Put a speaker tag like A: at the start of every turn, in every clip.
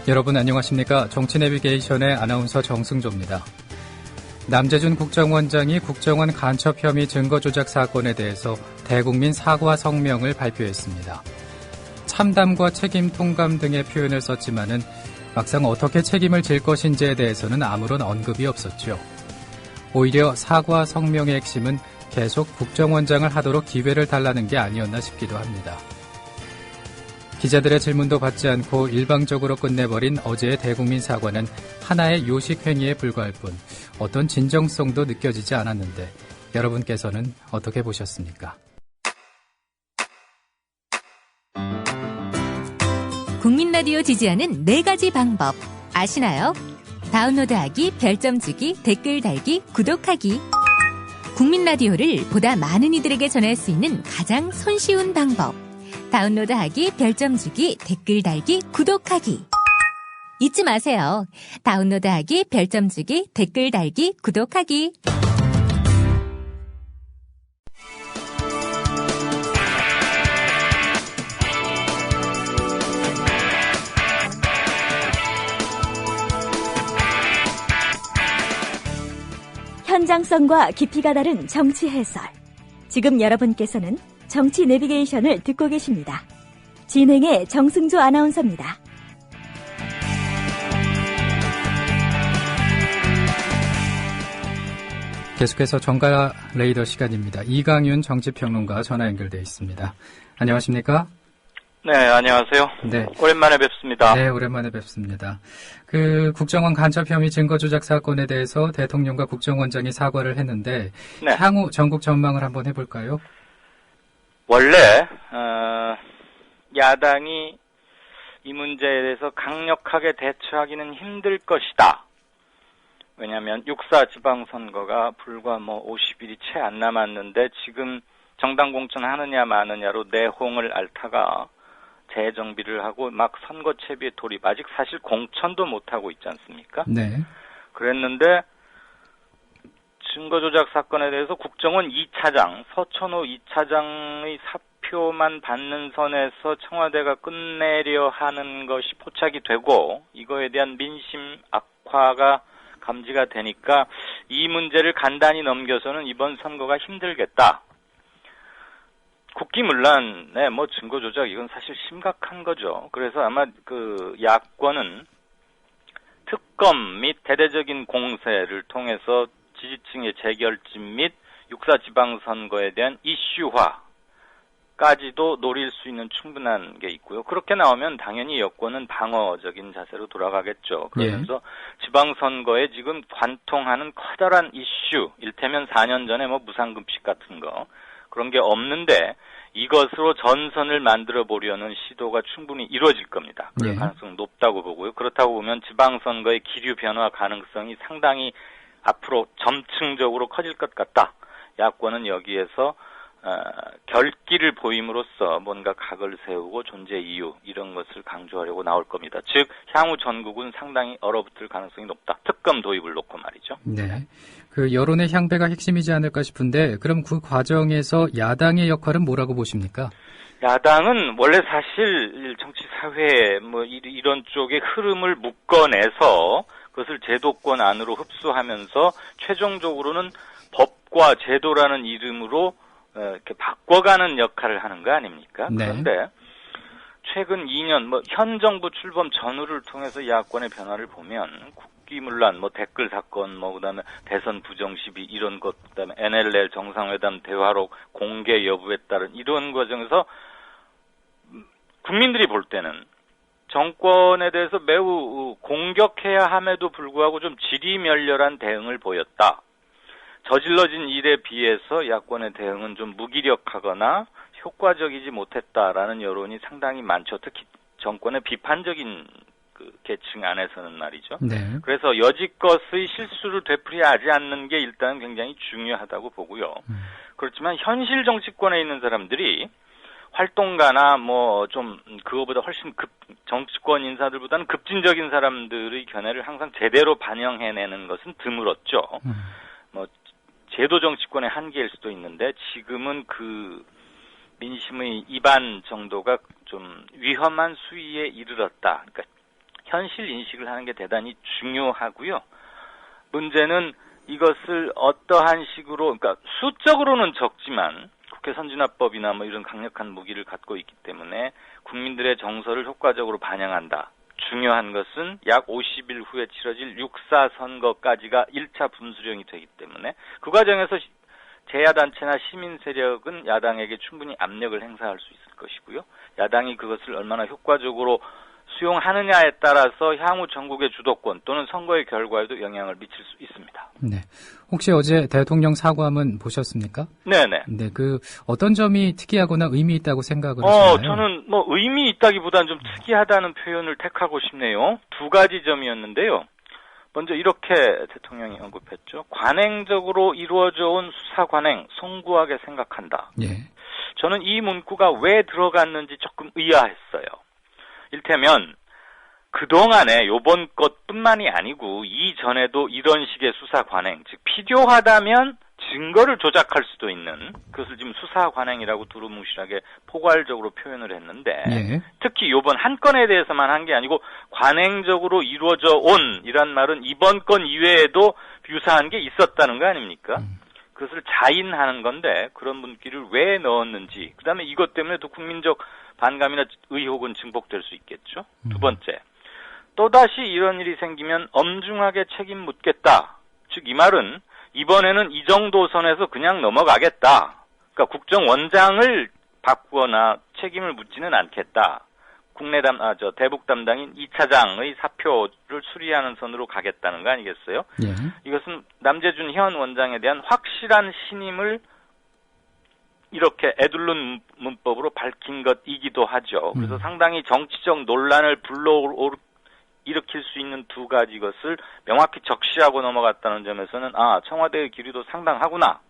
A: 여러분 안녕하십니까? 정치내비게이션의 아나운서 정승조입니다. 남재준 국정원장이 국정원 간첩 혐의 증거 조작 사건에 대해서 대국민 사과 성명을 발표했습니다. 참담과 책임 통감 등의 표현을 썼지만은 막상 어떻게 책임을 질 것인지에 대해서는 아무런 언급이 없었죠. 오히려 사과 성명의 핵심은 계속 국정원장을 하도록 기회를 달라는 게 아니었나 싶기도 합니다. 기자들의 질문도 받지 않고 일방적으로 끝내버린 어제의 대국민 사과는 하나의 요식 행위에 불과할 뿐 어떤 진정성도 느껴지지 않았는데 여러분께서는 어떻게 보셨습니까?
B: 국민 라디오 지지하는 4가지 방법 아시나요? 다운로드하기, 별점 주기, 댓글 달기, 구독하기. 국민 라디오를 보다 많은 이들에게 전할 수 있는 가장 손쉬운 방법. 다운로드하기, 별점 주기, 댓글 달기, 구독하기. 잊지 마세요. 다운로드하기, 별점 주기, 댓글 달기, 구독하기.
C: 현장성과 깊이가 다른 정치 해설. 지금 여러분께서는 정치 내비게이션을 듣고 계십니다. 진행의 정승조 아나운서입니다.
A: 계속해서 정가 레이더 시간입니다. 이강윤 정치평론가 전화 연결되어 있습니다. 안녕하십니까?
D: 네, 안녕하세요.
A: 네.
D: 오랜만에 뵙습니다.
A: 네, 오랜만에 뵙습니다. 국정원 간첩 혐의 증거 조작 사건에 대해서 대통령과 국정원장이 사과를 했는데
D: 네.
A: 향후 전국 전망을 한번 해볼까요?
D: 원래 야당이 이 문제에 대해서 강력하게 대처하기는 힘들 것이다. 왜냐하면 6.4 지방선거가 불과 50일이 채 안 남았는데 지금 정당 공천하느냐 마느냐로 내홍을 앓다가 재정비를 하고 막 선거 채비에 돌입, 아직 사실 공천도 못하고 있지 않습니까?
A: 네.
D: 그랬는데 증거조작 사건에 대해서 국정원 2차장, 서천호 2차장의 사표만 받는 선에서 청와대가 끝내려 하는 것이 포착이 되고 이거에 대한 민심 악화가 감지가 되니까 이 문제를 간단히 넘겨서는 이번 선거가 힘들겠다. 국기문란에 증거조작 이건 사실 심각한 거죠. 그래서 아마 야권은 특검 및 대대적인 공세를 통해서 지지층의 재결집 및 6.4 지방선거에 대한 이슈화까지도 노릴 수 있는 충분한 게 있고요. 그렇게 나오면 당연히 여권은 방어적인 자세로 돌아가겠죠. 그러면서 지방선거에 지금 관통하는 커다란 이슈, 일테면 4년 전에 무상급식 같은 거 그런 게 없는데 이것으로 전선을 만들어 보려는 시도가 충분히 이루어질 겁니다. 그럴 가능성은 높다고 보고요. 그렇다고 보면 지방선거의 기류 변화 가능성이 상당히 앞으로 점층적으로 커질 것 같다. 야권은 여기에서 결기를 보임으로써 뭔가 각을 세우고 존재 이유 이런 것을 강조하려고 나올 겁니다. 즉 향후 전국은 상당히 얼어붙을 가능성이 높다. 특검 도입을 놓고 말이죠.
A: 네. 여론의 향배가 핵심이지 않을까 싶은데 그럼 그 과정에서 야당의 역할은 뭐라고 보십니까?
D: 야당은 원래 사실 정치 사회 이런 쪽의 흐름을 묶어내서 그것을 제도권 안으로 흡수하면서 최종적으로는 법과 제도라는 이름으로 이렇게 바꿔가는 역할을 하는 거 아닙니까?
A: 네.
D: 그런데 최근 2년 현 정부 출범 전후를 통해서 야권의 변화를 보면 국기문란, 댓글 사건, 그다음에 대선 부정 시비 이런 것, 그다음에 NLL 정상회담 대화록 공개 여부에 따른 이런 과정에서 국민들이 볼 때는 정권에 대해서 매우 공격해야 함에도 불구하고 좀 지리멸렬한 대응을 보였다. 저질러진 일에 비해서 야권의 대응은 좀 무기력하거나 효과적이지 못했다라는 여론이 상당히 많죠. 특히 정권의 비판적인 계층 안에서는 말이죠.
A: 네.
D: 그래서 여지껏의 실수를 되풀이하지 않는 게 일단 굉장히 중요하다고 보고요. 그렇지만 현실 정치권에 있는 사람들이 활동가나 좀 그거보다 훨씬 정치권 인사들보다는 급진적인 사람들의 견해를 항상 제대로 반영해내는 것은 드물었죠. 제도 정치권의 한계일 수도 있는데 지금은 민심의 이반 정도가 좀 위험한 수위에 이르렀다. 그러니까 현실 인식을 하는 게 대단히 중요하고요. 문제는 이것을 어떠한 식으로, 그러니까 수적으로는 적지만 국회 선진화법이나 뭐 이런 강력한 무기를 갖고 있기 때문에 국민들의 정서를 효과적으로 반영한다. 중요한 것은 약 50일 후에 치러질 6.4 선거까지가 1차 분수령이 되기 때문에 그 과정에서 제야단체나 시민 세력은 야당에게 충분히 압력을 행사할 수 있을 것이고요. 야당이 그것을 얼마나 효과적으로 수용하느냐에 따라서 향후 전국의 주도권 또는 선거의 결과에도 영향을 미칠 수 있습니다.
A: 네. 혹시 어제 대통령 사과문 보셨습니까?
D: 네네.
A: 네, 어떤 점이 특이하거나 의미 있다고 생각을 하시나요?
D: 저는 의미 있다기보다는 좀 특이하다는 표현을 택하고 싶네요. 두 가지 점이었는데요. 먼저 이렇게 대통령이 언급했죠. 관행적으로 이루어져 온 수사 관행 송구하게 생각한다.
A: 예.
D: 저는 이 문구가 왜 들어갔는지 조금 의아했어요. 일테면 그동안에 요번 것뿐만이 아니고 이전에도 이런 식의 수사 관행, 즉 필요하다면 증거를 조작할 수도 있는, 그것을 지금 수사 관행이라고 두루뭉실하게 포괄적으로 표현을 했는데
A: 예.
D: 특히 요번 한 건에 대해서만 한 게 아니고 관행적으로 이루어져 온 이란 말은 이번 건 이외에도 유사한 게 있었다는 거 아닙니까? 그것을 자인하는 건데 그런 문구를 왜 넣었는지, 그 다음에 이것 때문에 또 국민적 반감이나 의혹은 증폭될 수 있겠죠. 두 번째, 또다시 이런 일이 생기면 엄중하게 책임 묻겠다. 즉 이 말은 이번에는 이 정도 선에서 그냥 넘어가겠다. 그러니까 국정원장을 바꾸거나 책임을 묻지는 않겠다. 대북 담당인 2차장의 사표를 수리하는 선으로 가겠다는 거 아니겠어요?
A: 예.
D: 이것은 남재준 현 원장에 대한 확실한 신임을 이렇게 에둘른 문법으로 밝힌 것이기도 하죠. 그래서 상당히 정치적 논란을 일으킬 수 있는 두 가지 것을 명확히 적시하고 넘어갔다는 점에서는 청와대의 기류도 상당하구나.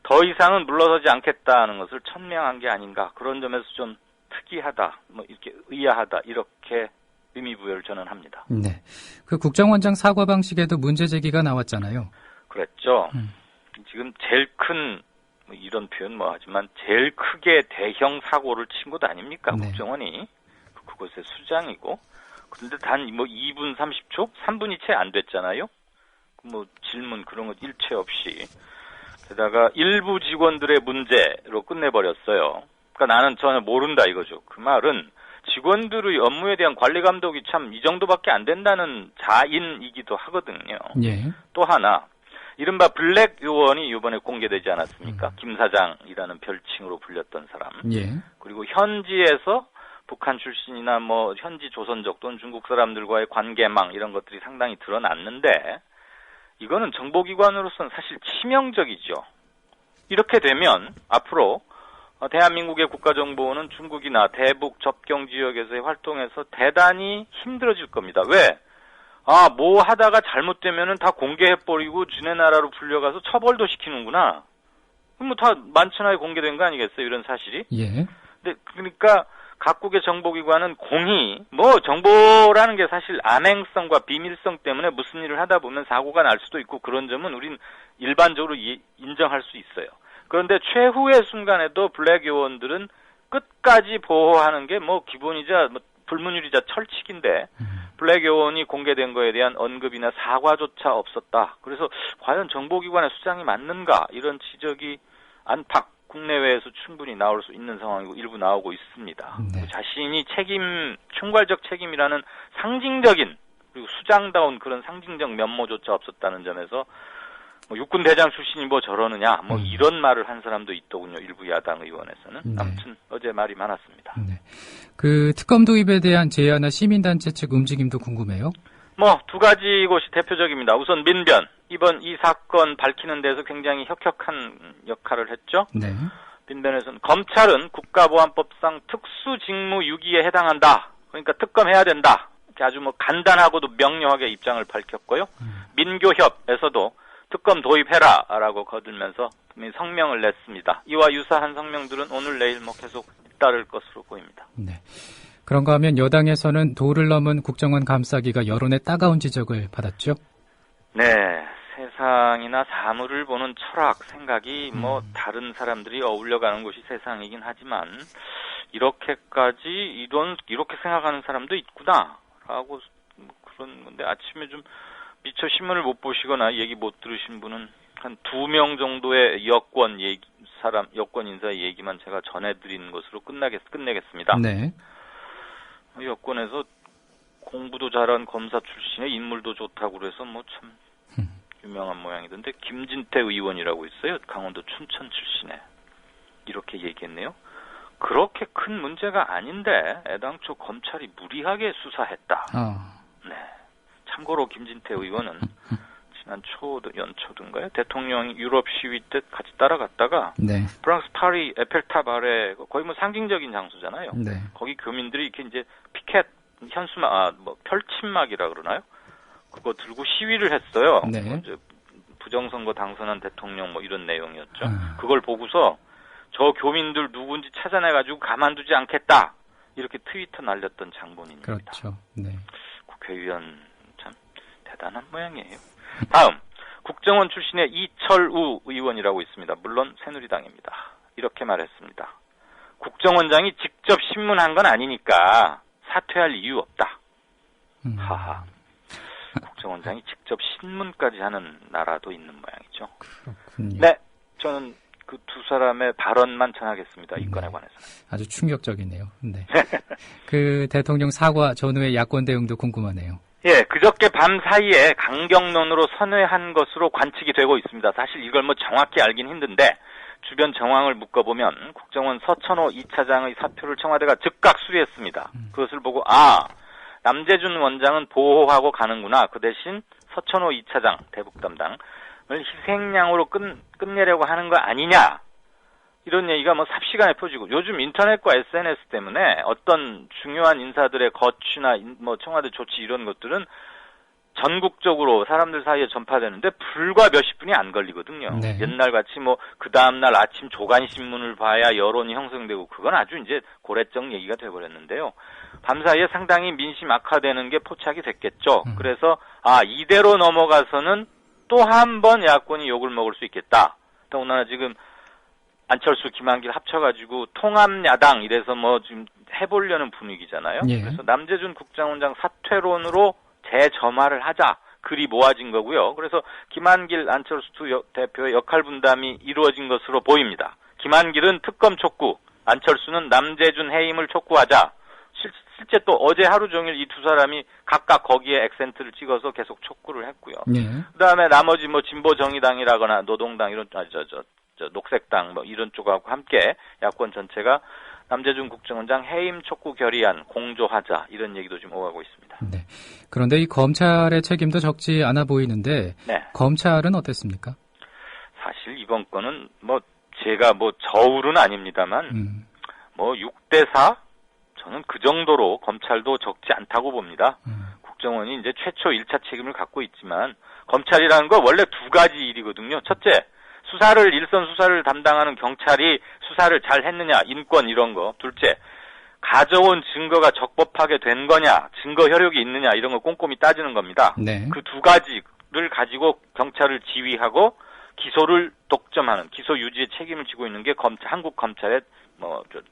D: 더 이상은 물러서지 않겠다는 것을 천명한 게 아닌가. 그런 점에서 좀 특이하다, 이렇게 의아하다, 이렇게 의미부여를 저는 합니다.
A: 네. 그 국정원장 사과 방식에도 문제 제기가 나왔잖아요.
D: 그랬죠. 지금 제일 큰, 이런 표현 하지만 제일 크게 대형 사고를 친 것 아닙니까?
A: 네.
D: 국정원이. 그곳의 수장이고. 그런데 단 2분 30초? 3분이 채 안 됐잖아요? 질문 그런 것 일체 없이. 게다가 일부 직원들의 문제로 끝내버렸어요. 그러니까 나는 전혀 모른다 이거죠. 그 말은 직원들의 업무에 대한 관리 감독이 참 이 정도밖에 안 된다는 자인이기도 하거든요.
A: 예.
D: 또 하나, 이른바 블랙 요원이 이번에 공개되지 않았습니까? 김 사장이라는 별칭으로 불렸던 사람.
A: 예.
D: 그리고 현지에서 북한 출신이나 현지 조선족 또는 중국 사람들과의 관계망 이런 것들이 상당히 드러났는데 이거는 정보기관으로서는 사실 치명적이죠. 이렇게 되면 앞으로 대한민국의 국가정보원은 중국이나 대북 접경 지역에서의 활동에서 대단히 힘들어질 겁니다. 왜? 뭐 하다가 잘못되면은 다 공개해버리고 지네 나라로 불려가서 처벌도 시키는구나. 다 만천하에 공개된 거 아니겠어요? 이런 사실이.
A: 예.
D: 근데 그러니까 각국의 정보기관은 공히 정보라는 게 사실 암행성과 비밀성 때문에 무슨 일을 하다 보면 사고가 날 수도 있고 그런 점은 우린 일반적으로 인정할 수 있어요. 그런데 최후의 순간에도 블랙 요원들은 끝까지 보호하는 게 기본이자 불문율이자 철칙인데 블랙 요원이 공개된 거에 대한 언급이나 사과조차 없었다. 그래서 과연 정보기관의 수장이 맞는가 이런 지적이 안팎 국내외에서 충분히 나올 수 있는 상황이고 일부 나오고 있습니다.
A: 네.
D: 자신이 총괄적 책임이라는 상징적인 그리고 수장다운 그런 상징적 면모조차 없었다는 점에서 육군 대장 출신이 저러느냐 이런 말을 한 사람도 있더군요. 일부 야당 의원에서는.
A: 네.
D: 아무튼 어제 말이 많았습니다.
A: 네. 그 특검 도입에 대한 제야나 시민단체 측 움직임도 궁금해요.
D: 두 가지 곳이 대표적입니다. 우선 민변. 이번 이 사건 밝히는 데서 굉장히 혁혁한 역할을 했죠.
A: 네.
D: 민변에서는 검찰은 국가보안법상 특수직무유기에 해당한다. 그러니까 특검해야 된다. 이렇게 아주 간단하고도 명료하게 입장을 밝혔고요. 민교협에서도 특검 도입해라라고 거들면서 성명을 냈습니다. 이와 유사한 성명들은 오늘 내일 계속 잇따를 것으로 보입니다.
A: 네. 그런가 하면 여당에서는 도를 넘은 국정원 감싸기가 여론의 따가운 지적을 받았죠?
D: 네. 세상이나 사물을 보는 철학, 생각이 다른 사람들이 어울려가는 곳이 세상이긴 하지만 이렇게 생각하는 사람도 있구나라고 그런 건데 아침에 좀 미처 신문을 못 보시거나 얘기 못 들으신 분은 한 2명 정도의 여권 인사의 얘기만 제가 전해드리는 것으로 끝내겠습니다.
A: 네.
D: 여권에서 공부도 잘한 검사 출신의 인물도 좋다고 그래서 뭐 참 유명한 모양이던데 김진태 의원이라고 있어요. 강원도 춘천 출신에. 이렇게 얘기했네요. 그렇게 큰 문제가 아닌데 애당초 검찰이 무리하게 수사했다. 네. 참고로 김진태 의원은 지난 연초든가요? 대통령이 유럽 시위 때 같이 따라갔다가
A: 네.
D: 프랑스 파리 에펠탑 아래 거의 뭐 상징적인 장소잖아요.
A: 네.
D: 거기 교민들이 이렇게 이제 피켓 펼침막이라 그러나요? 그거 들고 시위를 했어요.
A: 네.
D: 부정선거 당선한 대통령 뭐 이런 내용이었죠. 그걸 보고서 저 교민들 누군지 찾아내가지고 가만두지 않겠다. 이렇게 트위터 날렸던 장본인입니다.
A: 그렇죠. 네.
D: 국회의원 참 대단한 모양이에요. 다음 국정원 출신의 이철우 의원이라고 있습니다. 물론 새누리당입니다. 이렇게 말했습니다. 국정원장이 직접 신문한 건 아니니까 사퇴할 이유 없다. 하하. 국정원장이 직접 신문까지 하는 나라도 있는 모양이죠.
A: 그렇군요.
D: 네, 저는 그 두 사람의 발언만 전하겠습니다. 이 건에 관해서.
A: 아주 충격적이네요. 네. 그 대통령 사과 전후의 야권 대응도 궁금하네요.
D: 예, 그저께 밤 사이에 강경론으로 선회한 것으로 관측이 되고 있습니다. 사실 이걸 뭐 정확히 알긴 힘든데 주변 정황을 묶어보면 국정원 서천호 2차장의 사표를 청와대가 즉각 수리했습니다. 그것을 보고 남재준 원장은 보호하고 가는구나. 그 대신 서천호 2차장 대북 담당을 희생양으로 끝내려고 하는 거 아니냐. 이런 얘기가 뭐 삽시간에 퍼지고 요즘 인터넷과 SNS 때문에 어떤 중요한 인사들의 거취나 뭐 청와대 조치 이런 것들은 전국적으로 사람들 사이에 전파되는데 불과 몇십 분이 안 걸리거든요.
A: 네.
D: 옛날같이 뭐 그 다음날 아침 조간신문을 봐야 여론이 형성되고 그건 아주 이제 고래적 얘기가 돼버렸는데요. 밤사이에 상당히 민심 악화되는 게 포착이 됐겠죠. 그래서 이대로 넘어가서는 또 한 번 야권이 욕을 먹을 수 있겠다. 더군다나 지금 안철수, 김한길 합쳐가지고 통합야당 이래서 뭐 지금 해보려는 분위기잖아요.
A: 예.
D: 그래서 남재준 국정원장 사퇴론으로 재점화를 하자. 글이 모아진 거고요. 그래서 김한길, 안철수 두 대표의 역할 분담이 이루어진 것으로 보입니다. 김한길은 특검 촉구, 안철수는 남재준 해임을 촉구하자. 실제 또 어제 하루 종일 이 두 사람이 각각 거기에 액센트를 찍어서 계속 촉구를 했고요.
A: 예.
D: 그다음에 나머지 뭐 진보정의당이라거나 노동당 이런 녹색당 뭐 이런 쪽하고 함께 야권 전체가 남재준 국정원장 해임 촉구 결의안 공조하자 이런 얘기도 지금 오가고 있습니다.
A: 네. 그런데 이 검찰의 책임도 적지 않아 보이는데
D: 네.
A: 검찰은 어땠습니까?
D: 사실 이번 건은 뭐 제가 뭐 저울은 아닙니다만 뭐 6대4 저는 그 정도로 검찰도 적지 않다고 봅니다. 국정원이 이제 최초 1차 책임을 갖고 있지만 검찰이라는 거 원래 두 가지 일이거든요. 첫째, 일선 수사를 담당하는 경찰이 수사를 잘 했느냐, 인권 이런 거. 둘째, 가져온 증거가 적법하게 된 거냐, 증거 효력이 있느냐 이런 거 꼼꼼히 따지는 겁니다.
A: 네.
D: 그 두 가지를 가지고 경찰을 지휘하고 기소를 독점하는, 기소 유지의 책임을 지고 있는 게 한국 검찰의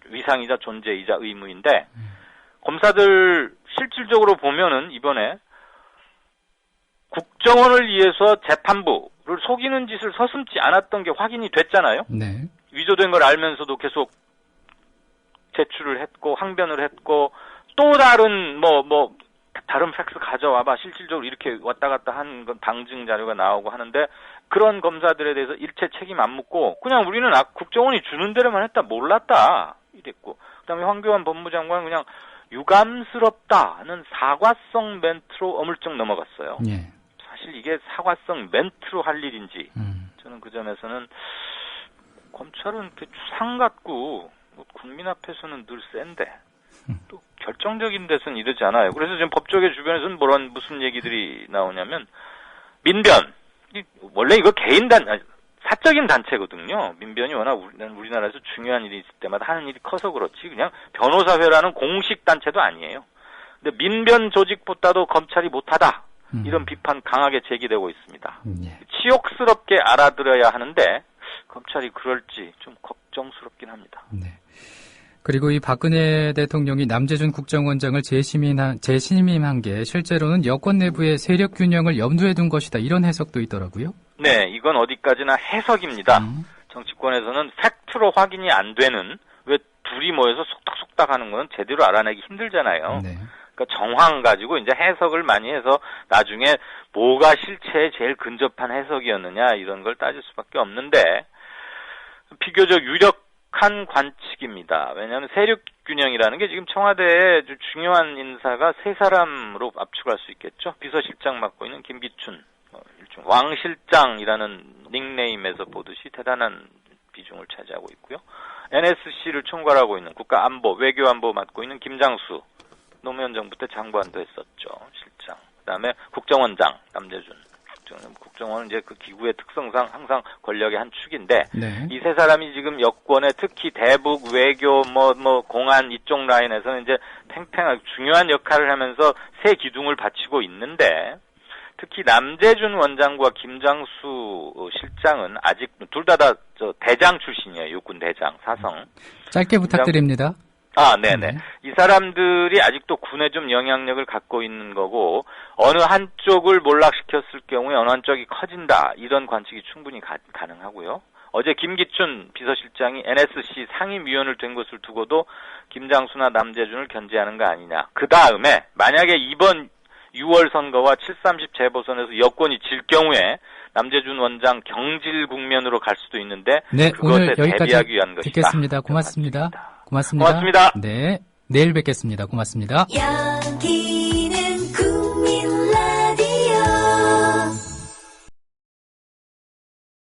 D: 위상이자 존재이자 의무인데, 검사들 실질적으로 보면은 이번에 국정원을 위해서 재판부를 속이는 짓을 서슴지 않았던 게 확인이 됐잖아요.
A: 네.
D: 위조된 걸 알면서도 계속 제출을 했고 항변을 했고 또 다른 다른 팩스 가져와봐 실질적으로 이렇게 왔다 갔다 한 건 방증 자료가 나오고 하는데 그런 검사들에 대해서 일체 책임 안 묻고 그냥 우리는 국정원이 주는 대로만 했다 몰랐다 이랬고 그다음에 황교안 법무장관은 그냥 유감스럽다는 사과성 멘트로 어물쩍 넘어갔어요.
A: 예.
D: 사실 이게 사과성 멘트로 할 일인지 저는 그 점에서는 검찰은 이렇게 추상 같고 국민 앞에서는 늘 센데 또 결정적인 데서는 이러지 않아요. 그래서 지금 법조계 주변에서는 무슨 얘기들이 나오냐면 민변 원래 이거 사적인 단체거든요. 민변이 워낙 우리나라에서 중요한 일이 있을 때마다 하는 일이 커서 그렇지 그냥 변호사회라는 공식 단체도 아니에요. 근데 민변 조직보다도 검찰이 못하다. 이런 비판 강하게 제기되고 있습니다.
A: 예.
D: 치욕스럽게 알아들어야 하는데 검찰이 그럴지 좀 걱정스럽긴 합니다.
A: 네. 그리고 이 박근혜 대통령이 남재준 국정원장을 재신임한 게 실제로는 여권 내부의 세력 균형을 염두에 둔 것이다. 이런 해석도 있더라고요.
D: 네, 이건 어디까지나 해석입니다. 정치권에서는 팩트로 확인이 안 되는, 왜 둘이 모여서 속닥속닥 하는 건 제대로 알아내기 힘들잖아요.
A: 네.
D: 그러니까 정황 가지고 이제 해석을 많이 해서 나중에 뭐가 실체에 제일 근접한 해석이었느냐 이런 걸 따질 수밖에 없는데, 비교적 유력한 관측입니다. 왜냐하면 세력 균형이라는 게 지금 청와대의 중요한 인사가 세 사람으로 압축할 수 있겠죠. 비서실장 맡고 있는 김기춘, 왕 실장이라는 닉네임에서 보듯이 대단한 비중을 차지하고 있고요. NSC를 총괄하고 있는 국가안보, 외교안보 맡고 있는 김장수, 노무현 정부 때 장관도 했었죠. 실장. 그다음에 국정원장 남재준. 국정원은 이제 그 기구의 특성상 항상 권력의 한 축인데, 네. 이 세 사람이 지금 여권에 특히 대북, 외교, 공안 이쪽 라인에서는 이제 팽팽하게 중요한 역할을 하면서 새 기둥을 받치고 있는데, 특히 남재준 원장과 김장수 실장은 아직 둘 다 대장 출신이에요. 육군 대장, 사성.
A: 짧게 부탁드립니다.
D: 네네. 이 사람들이 아직도 군에 좀 영향력을 갖고 있는 거고, 어느 한쪽을 몰락시켰을 경우에 어느 한쪽이 커진다. 이런 관측이 충분히 가능하고요. 어제 김기춘 비서실장이 NSC 상임위원을 된 것을 두고도 김장수나 남재준을 견제하는 거 아니냐. 그 다음에 만약에 이번 6월 선거와 730 재보선에서 여권이 질 경우에 남재준 원장 경질 국면으로 갈 수도 있는데,
A: 네,
D: 그것에
A: 오늘 여기까지
D: 대비하기 위한 것이다.
A: 듣겠습니다. 고맙습니다.
D: 고맙습니다.
A: 네, 내일 뵙겠습니다. 고맙습니다.